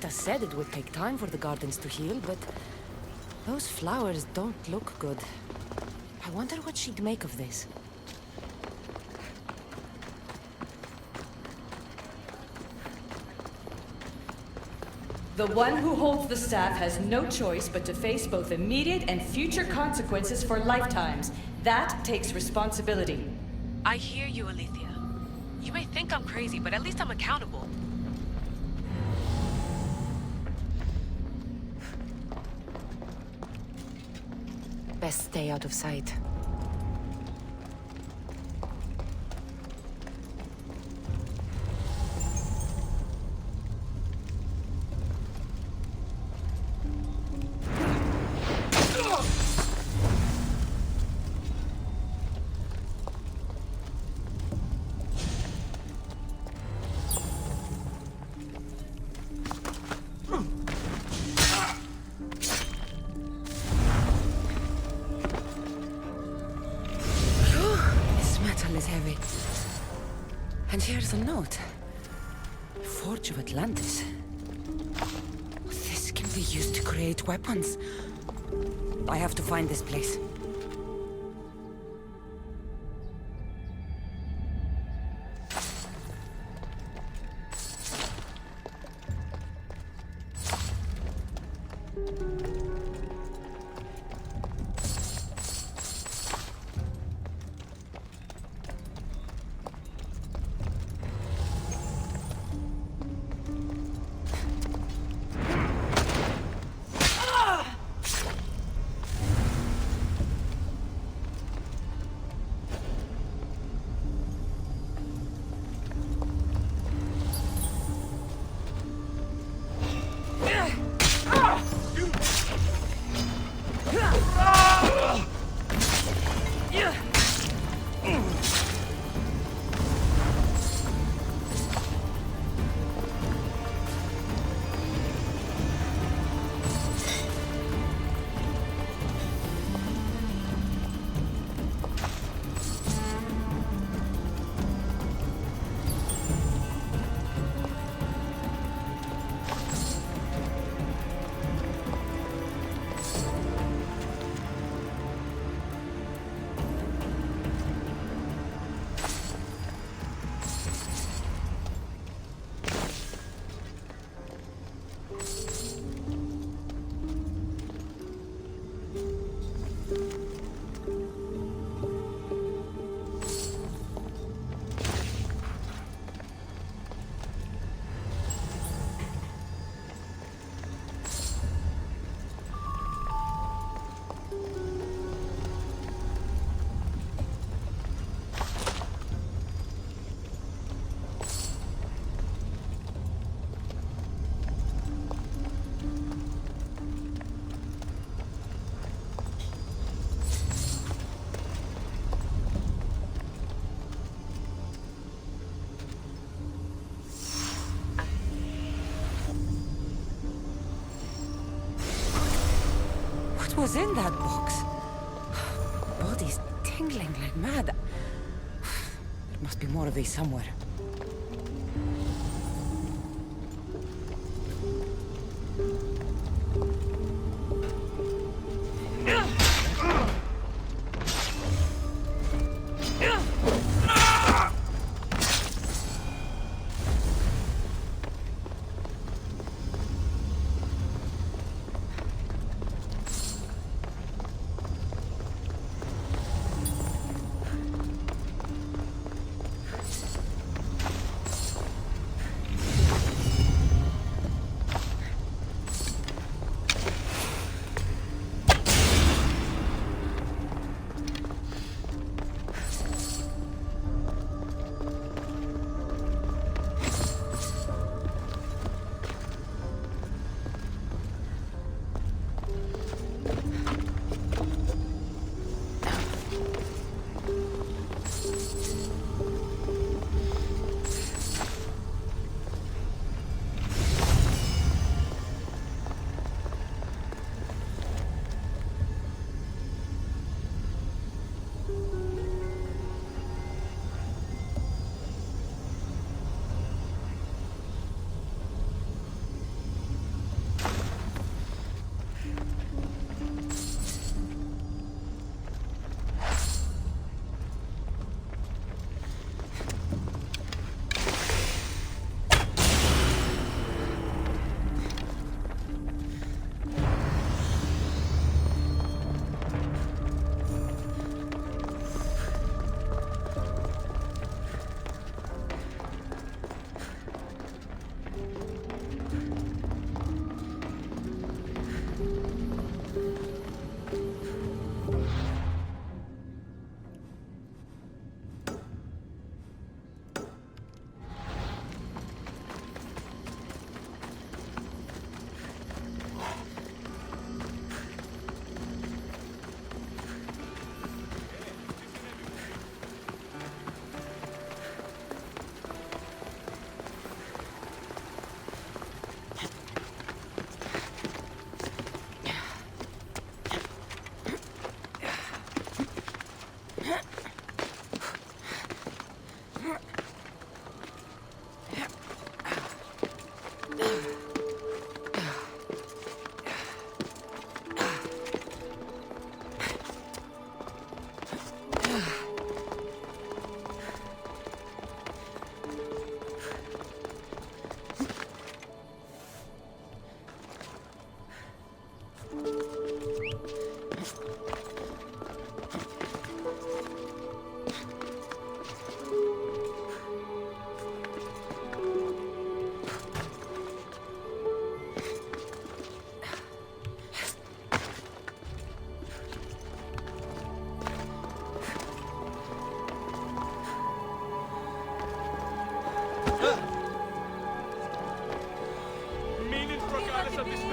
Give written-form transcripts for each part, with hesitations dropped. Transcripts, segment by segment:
Rita said it would take time for the gardens to heal, but those flowers don't look good. I wonder what she'd make of this. The one who holds the staff has no choice but to face both immediate and future consequences for lifetimes. That takes responsibility. I hear you, Alethea. You may think I'm crazy, but at least I'm accountable. Best stay out of sight. Is heavy. And here's a note. Forge of Atlantis. This can be used to create weapons. I have to find this place. What was in that box? Body's tingling like mad. There must be more of these somewhere.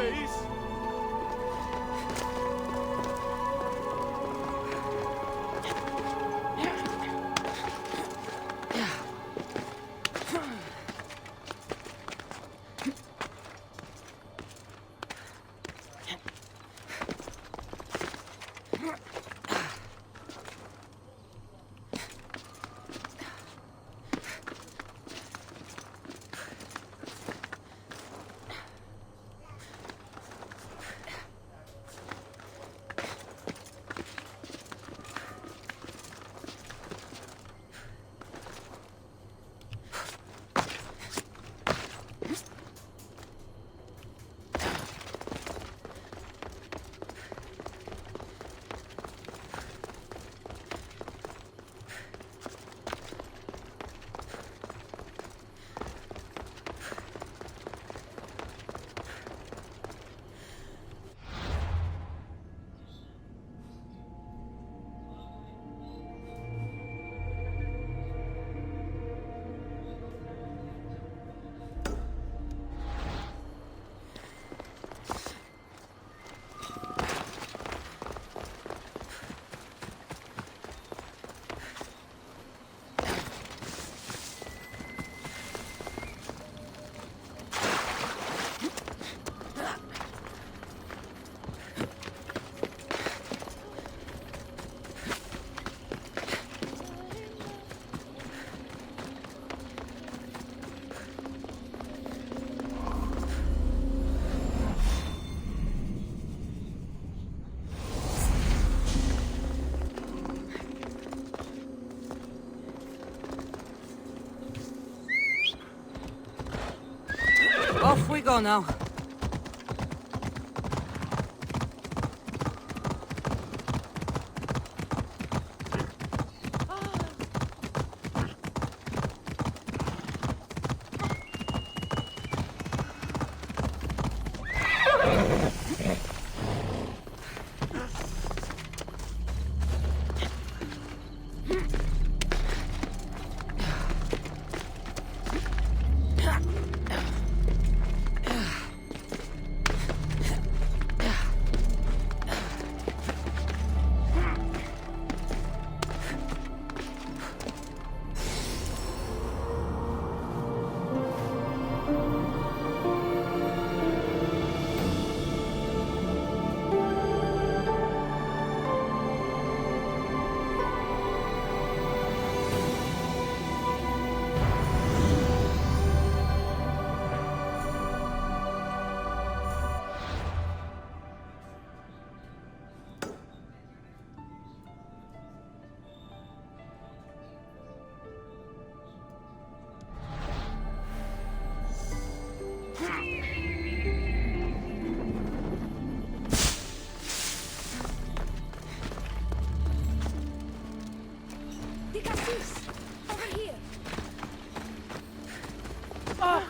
please. Off we go now.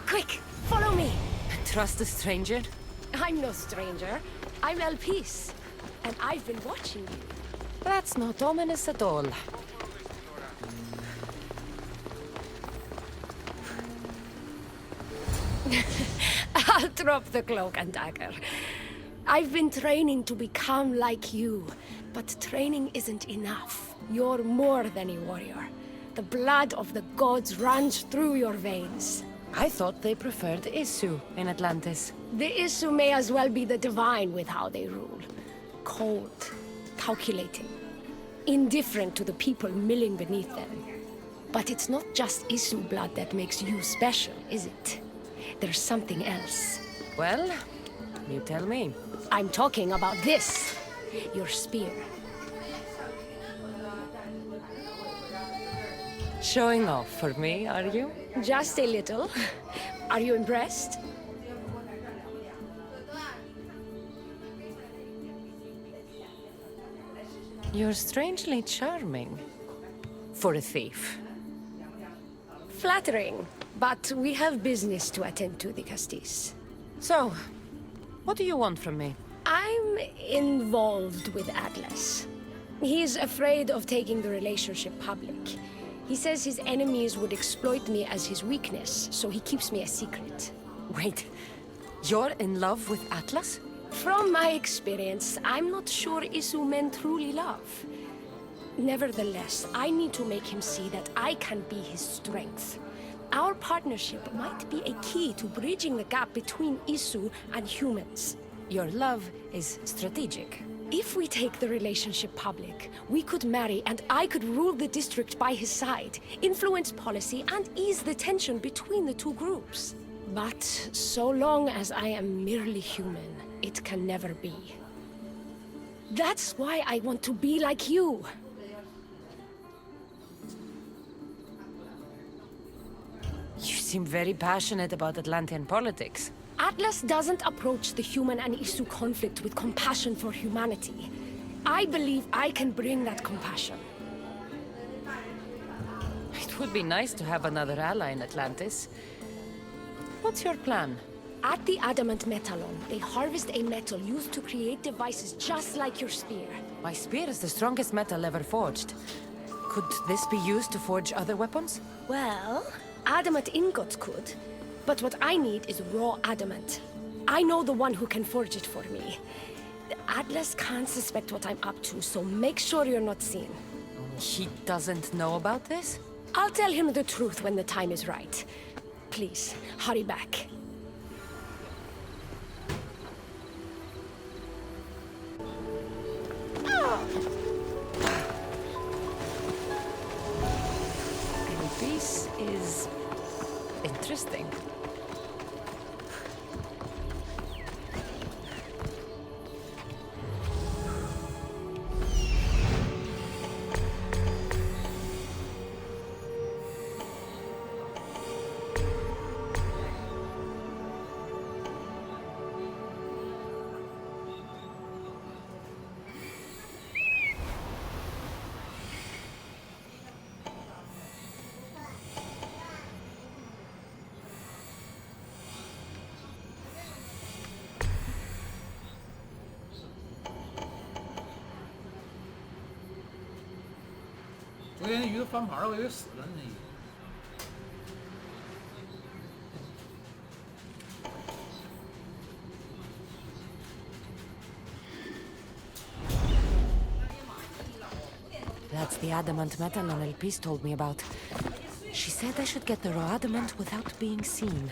Quick, follow me. Trust a stranger? I'm no stranger. I'm Elpis, and I've been watching you. That's not ominous at all. I'll drop the cloak and dagger. I've been training to become like you, but training isn't enough. You're more than a warrior. The blood of the gods runs through your veins. I thought they preferred Isu in Atlantis. The Isu may as well be the divine with how they rule. Cold, calculating, indifferent to the people milling beneath them. But it's not just Isu blood that makes you special, is it? There's something else. Well, you tell me. I'm talking about this. Your spear. Showing off for me, are you? Just a little. Are you impressed? You're strangely charming. For a thief. Flattering. But we have business to attend to, the Castis. So, what do you want from me? I'm involved with Atlas. He's afraid of taking the relationship public. He says his enemies would exploit me as his weakness, so he keeps me a secret. Wait, You're in love with Atlas? From my experience, I'm not sure Isu men truly love. Nevertheless, I need to make him see that I can be his strength. Our partnership might be a key to bridging the gap between Isu and humans. Your love is strategic. If we take the relationship public, we could marry and I could rule the district by his side, influence policy and ease the tension between the two groups. But so long as I am merely human, it can never be. That's why I want to be like you. You seem very passionate about Atlantean politics. Atlas doesn't approach the human and Isu conflict with compassion for humanity. I believe I can bring that compassion. It would be nice to have another ally in Atlantis. What's your plan? At the Adamant Metalon, they harvest a metal used to create devices just like your spear. My spear is the strongest metal ever forged. Could this be used to forge other weapons? Well, adamant ingots could. But what I need is raw adamant. I know the one who can forge it for me. Atlas can't suspect what I'm up to, so make sure you're not seen. He doesn't know about this? I'll tell him the truth when the time is right. Please, hurry back. And this is interesting. That's the adamant Metalon Elpis told me about. She said I should get the raw adamant without being seen.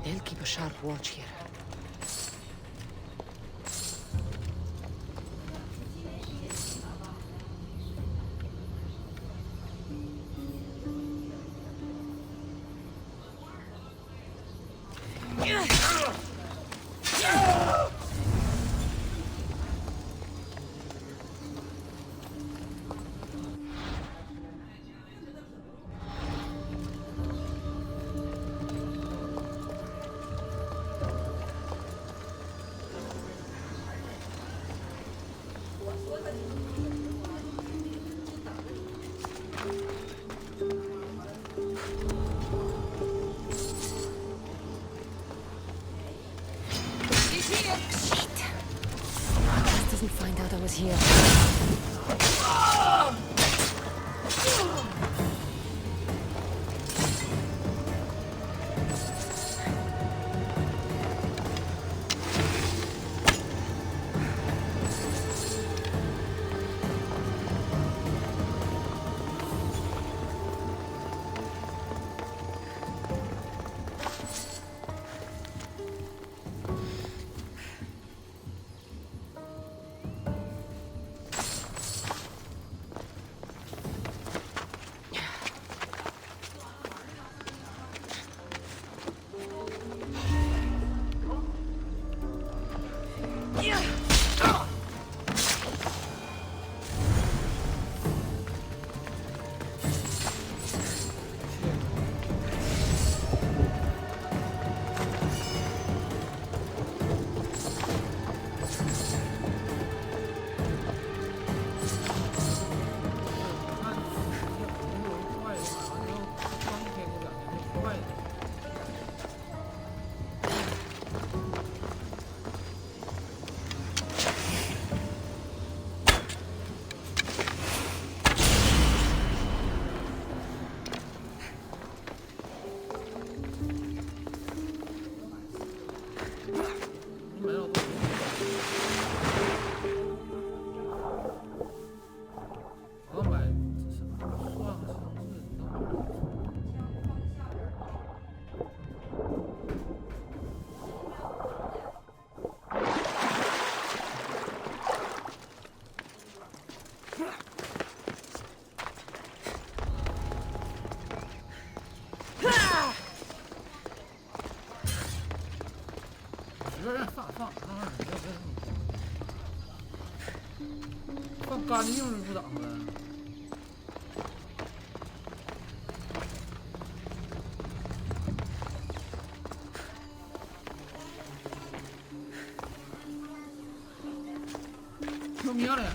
They'll keep a sharp watch here. Find out I was here. 放干净了不咋的。弄灭了。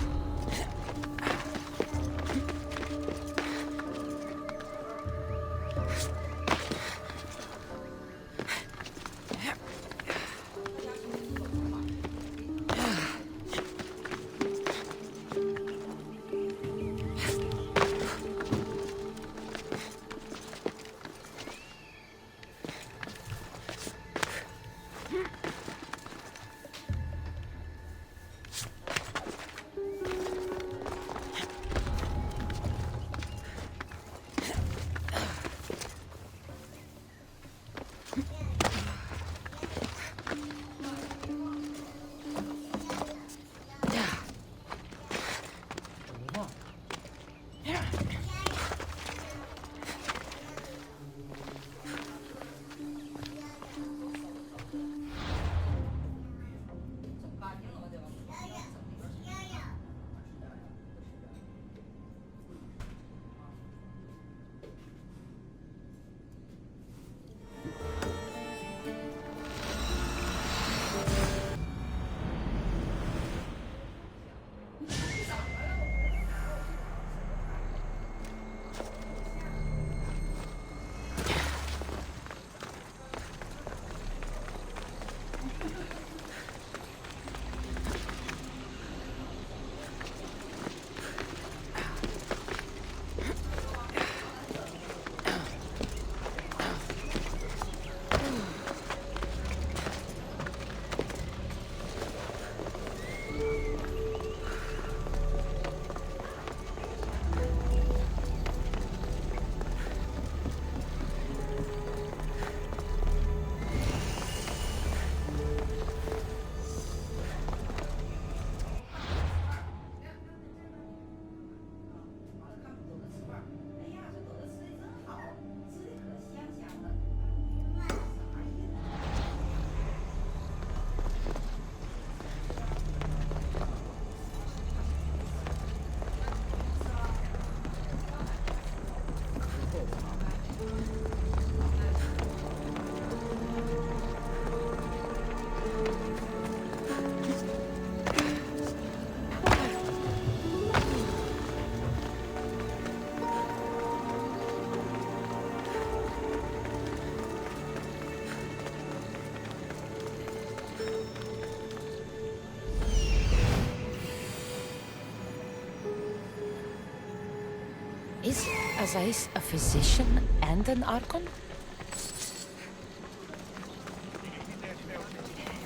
Is Azais a physician and an Archon?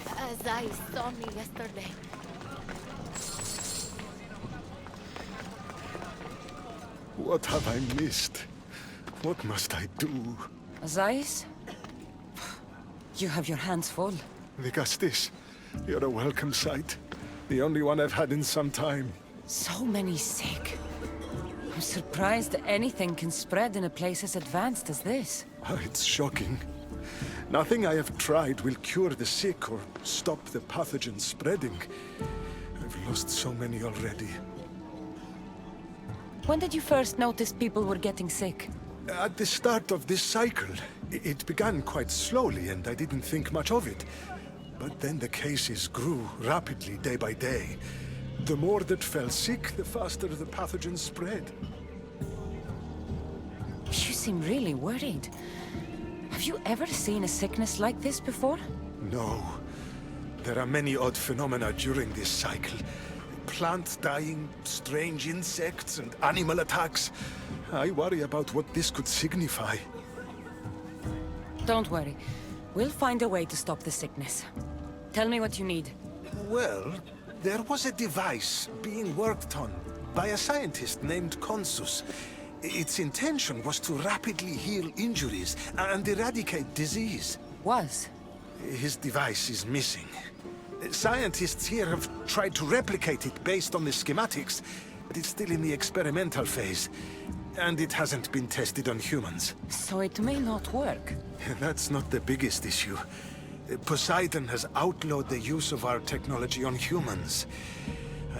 Azai saw me yesterday. What have I missed? What must I do? Azais? You have your hands full. Vigastis, you're a welcome sight. The only one I've had in some time. So many sick. I'm surprised anything can spread in a place as advanced as this. It's shocking. Nothing I have tried will cure the sick or stop the pathogen spreading. I've lost so many already. When did you first notice people were getting sick? At the start of this cycle, it began quite slowly and I didn't think much of it. But then the cases grew rapidly day by day. The more that fell sick, the faster the pathogen spread. You seem really worried. Have you ever seen a sickness like this before? No. There are many odd phenomena during this cycle. Plant dying, strange insects, and animal attacks. I worry about what this could signify. Don't worry. We'll find a way to stop the sickness. Tell me what you need. Well, there was a device being worked on by a scientist named Consus. Its intention was to rapidly heal injuries and eradicate disease. Was? His device is missing. Scientists here have tried to replicate it based on the schematics, but it's still in the experimental phase. And it hasn't been tested on humans. So it may not work. That's not the biggest issue. Poseidon has outlawed the use of our technology on humans.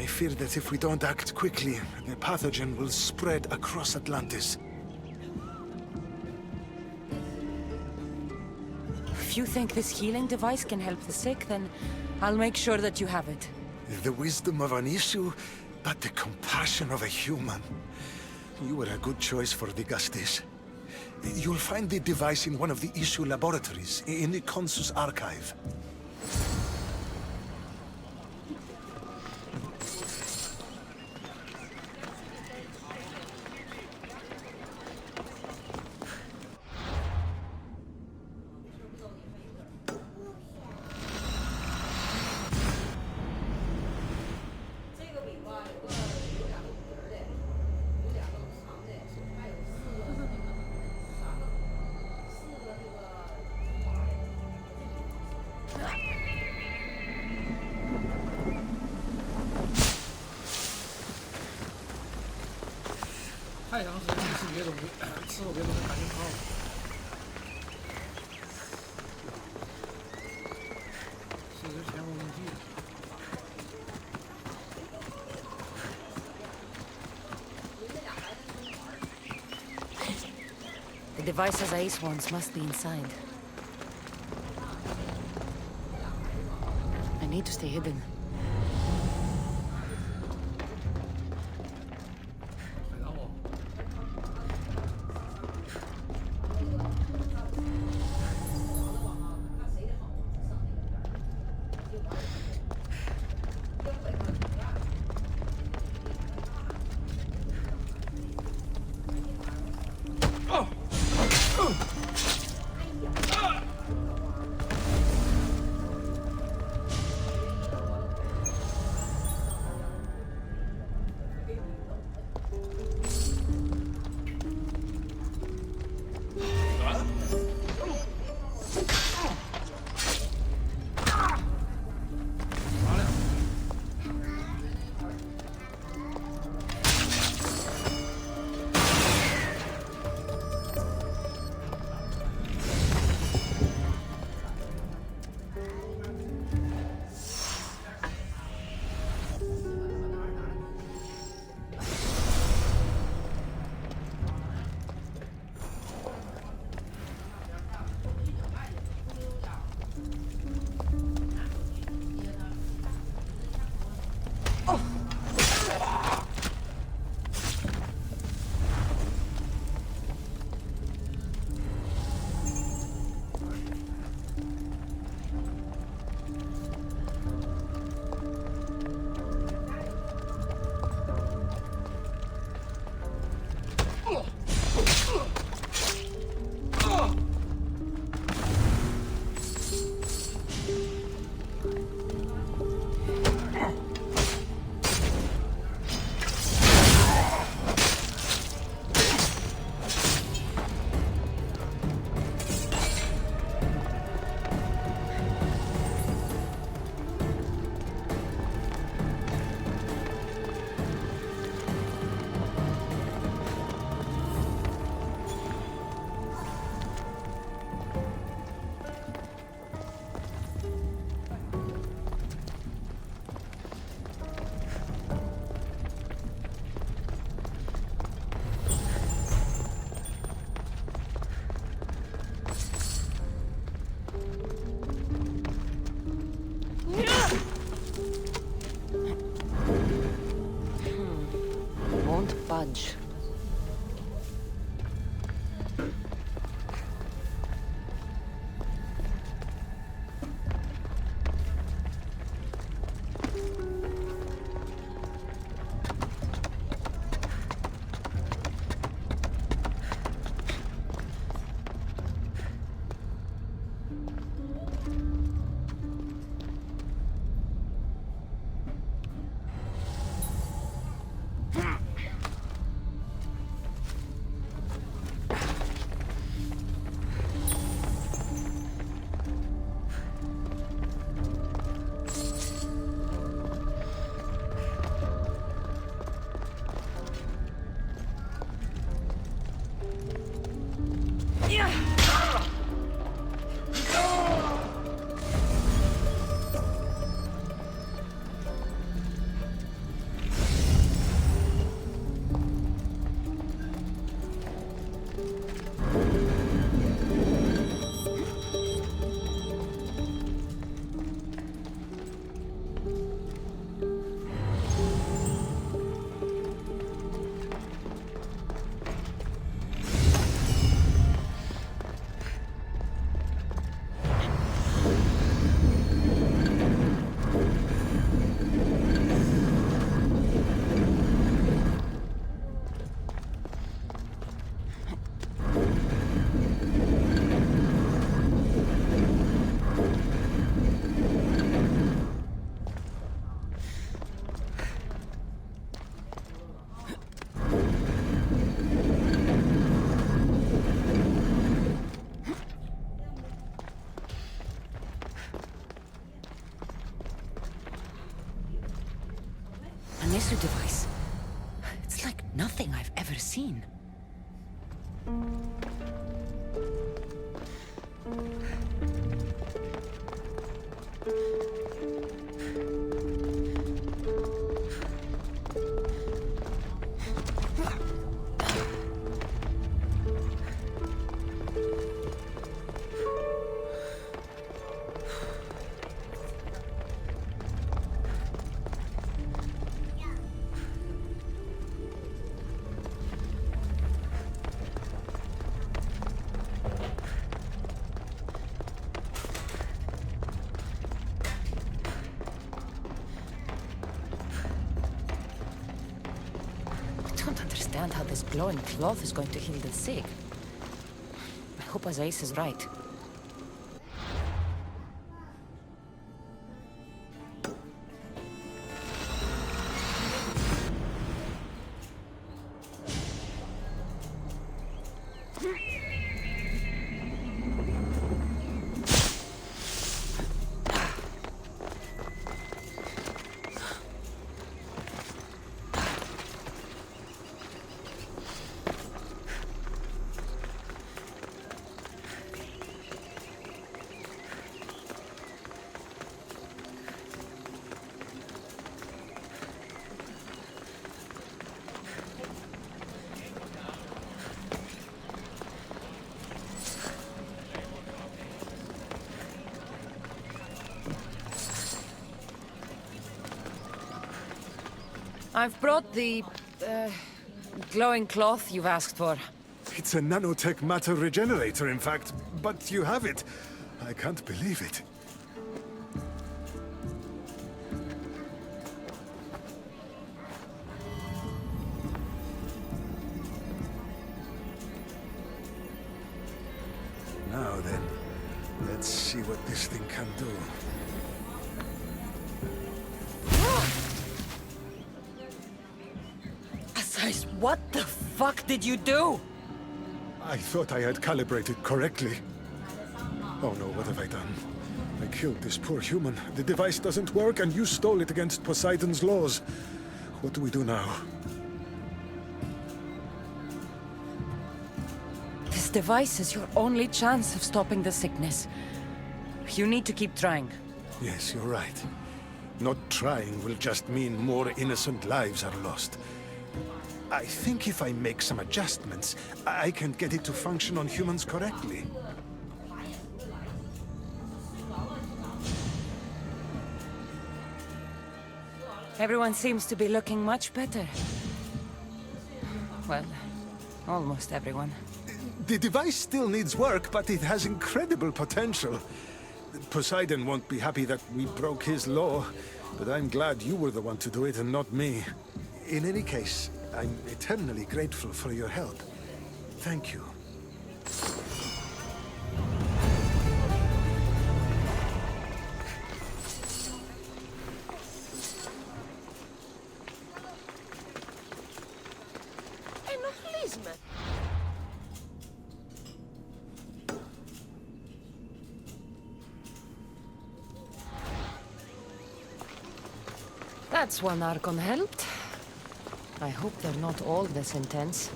I fear that if we don't act quickly, the pathogen will spread across Atlantis. If you think this healing device can help the sick, then I'll make sure that you have it. The wisdom of an issue, but the compassion of a human. You were a good choice for the Gustis. You'll find the device in one of the issue laboratories, in the Consus archive.太长时间没吃别的东西，吃过别的东西感觉不好。试试前后印记。The devices Ace wants must be inside. I need to stay hidden. Budge. Isu device. It's like nothing I've ever seen. I don't understand how this glowing cloth is going to heal the sick. I hope Azais is right. I've brought the, glowing cloth you've asked for. It's a nanotech matter regenerator, in fact. But you have it. I can't believe it. Now then, let's see what this thing can do. Azais, what the fuck did you do? I thought I had calibrated correctly. Oh no, what have I done? I killed this poor human. The device doesn't work, and you stole it against Poseidon's laws. What do we do now? This device is your only chance of stopping the sickness. You need to keep trying. Yes, you're right. Not trying will just mean more innocent lives are lost. I think if I make some adjustments, I can get it to function on humans correctly. Everyone seems to be looking much better. Well, almost everyone. The device still needs work, but it has incredible potential. Poseidon won't be happy that we broke his law, but I'm glad you were the one to do it and not me. In any case, I'm eternally grateful for your help. Thank you. That's one Archon helped. I hope they're not all this intense.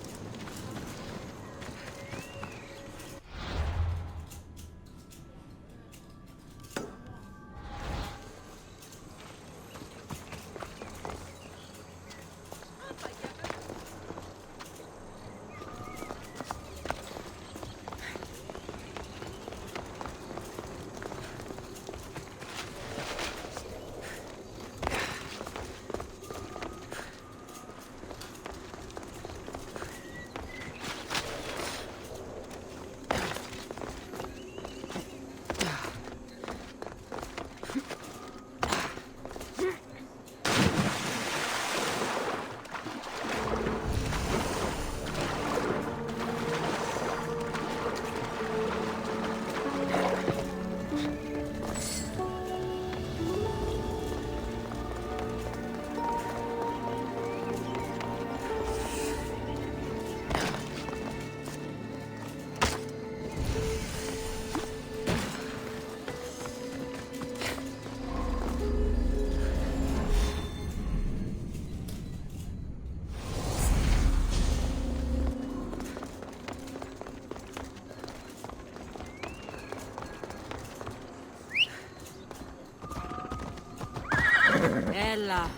bella.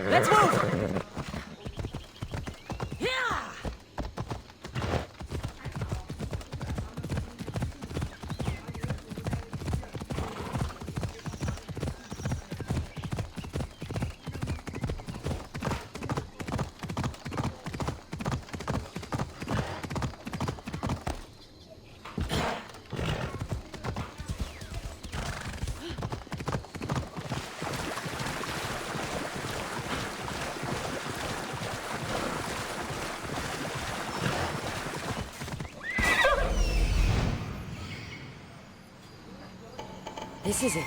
Let's move! Yeah! This is it.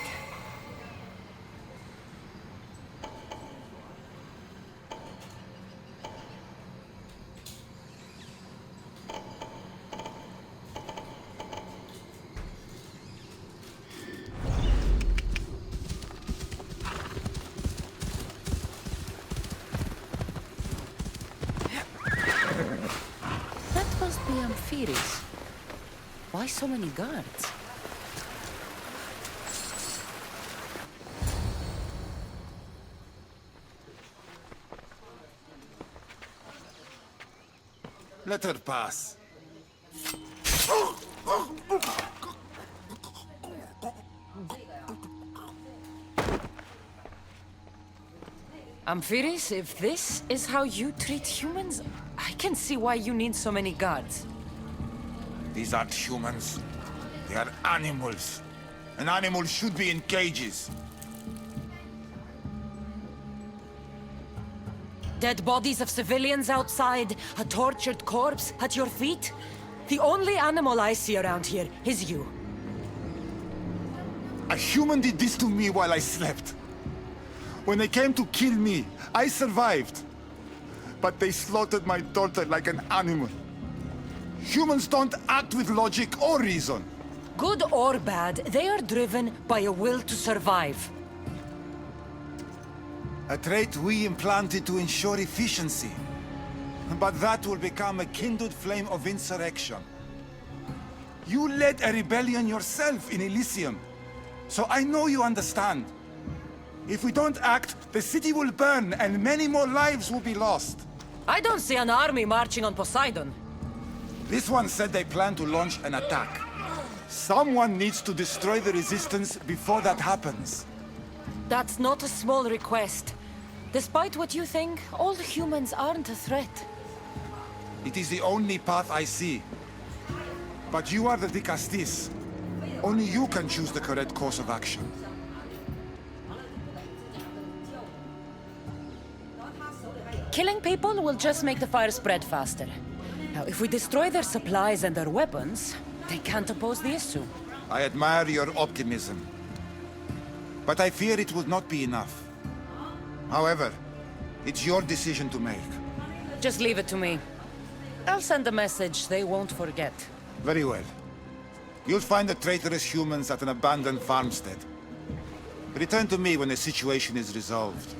That must be Amphiris. Why so many guards? Let her pass. Amphiris, if this is how you treat humans, I can see why you need so many guards. These aren't humans. They are animals. An animal should be in cages. Dead bodies of civilians outside, a tortured corpse at your feet. The only animal I see around here is you. A human did this to me while I slept. When they came to kill me, I survived. But they slaughtered my daughter like an animal. Humans don't act with logic or reason. Good or bad, they are driven by a will to survive. A trait we implanted to ensure efficiency. But that will become a kindled flame of insurrection. You led a rebellion yourself in Elysium, so I know you understand. If we don't act, the city will burn and many more lives will be lost. I don't see an army marching on Poseidon. This one said they plan to launch an attack. Someone needs to destroy the resistance before that happens. That's not a small request. Despite what you think, all humans aren't a threat. It is the only path I see. But you are the Dicastis. Only you can choose the correct course of action. Killing people will just make the fire spread faster. Now, if we destroy their supplies and their weapons, they can't oppose the issue. I admire your optimism. But I fear it will not be enough. However, it's your decision to make. Just leave it to me. I'll send a message they won't forget. Very well. You'll find the traitorous humans at an abandoned farmstead. Return to me when the situation is resolved.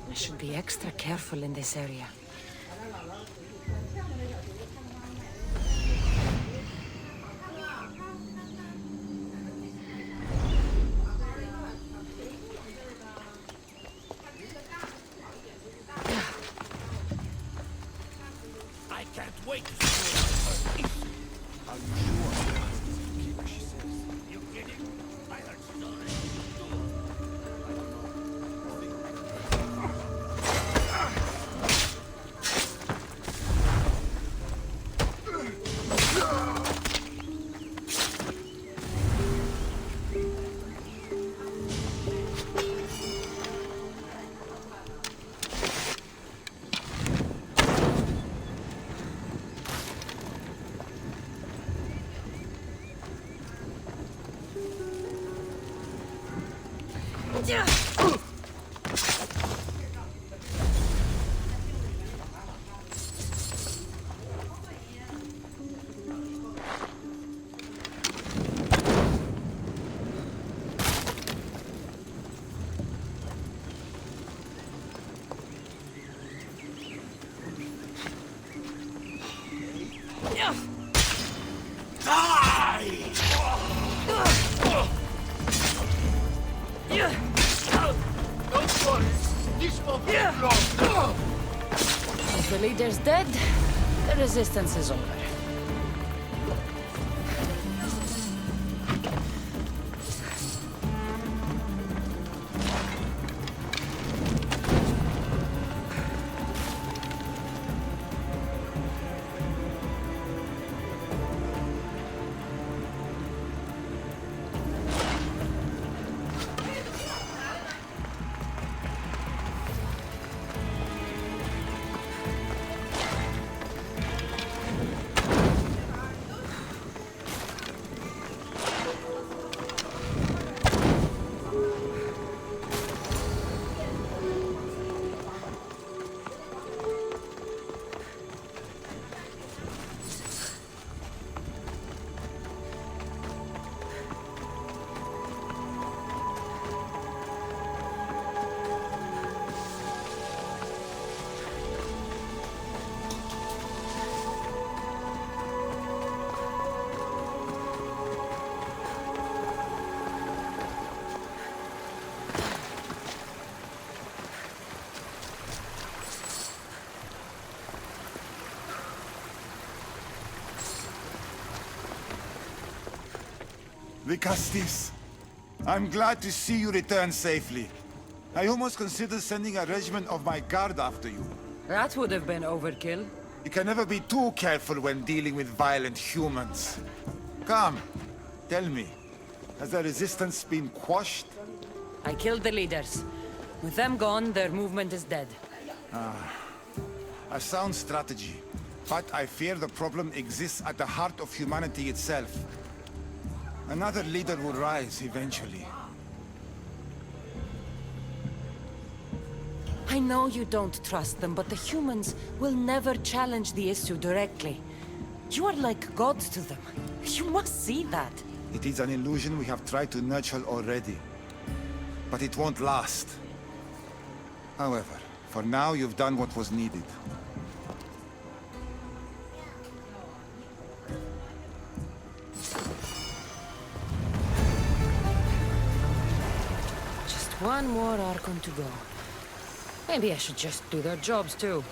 I should be extra careful in this area. I can't wait to see you. Are you sure? Keep what she says. You kidding? I heard she's already I don't know. If the leader's dead, the resistance is over. Dicastis, I'm glad to see you return safely. I almost considered sending a regiment of my guard after you. That would have been overkill. You can never be too careful when dealing with violent humans. Come, tell me, has the resistance been quashed? I killed the leaders. With them gone, their movement is dead. A sound strategy. But I fear the problem exists at the heart of humanity itself. Another leader will rise eventually. I know you don't trust them, but the humans will never challenge the issue directly. You are like gods to them. You must see that. It is an illusion we have tried to nurture already. But it won't last. However, for now you've done what was needed. Just one more Archon to go. Maybe I should just do their jobs too.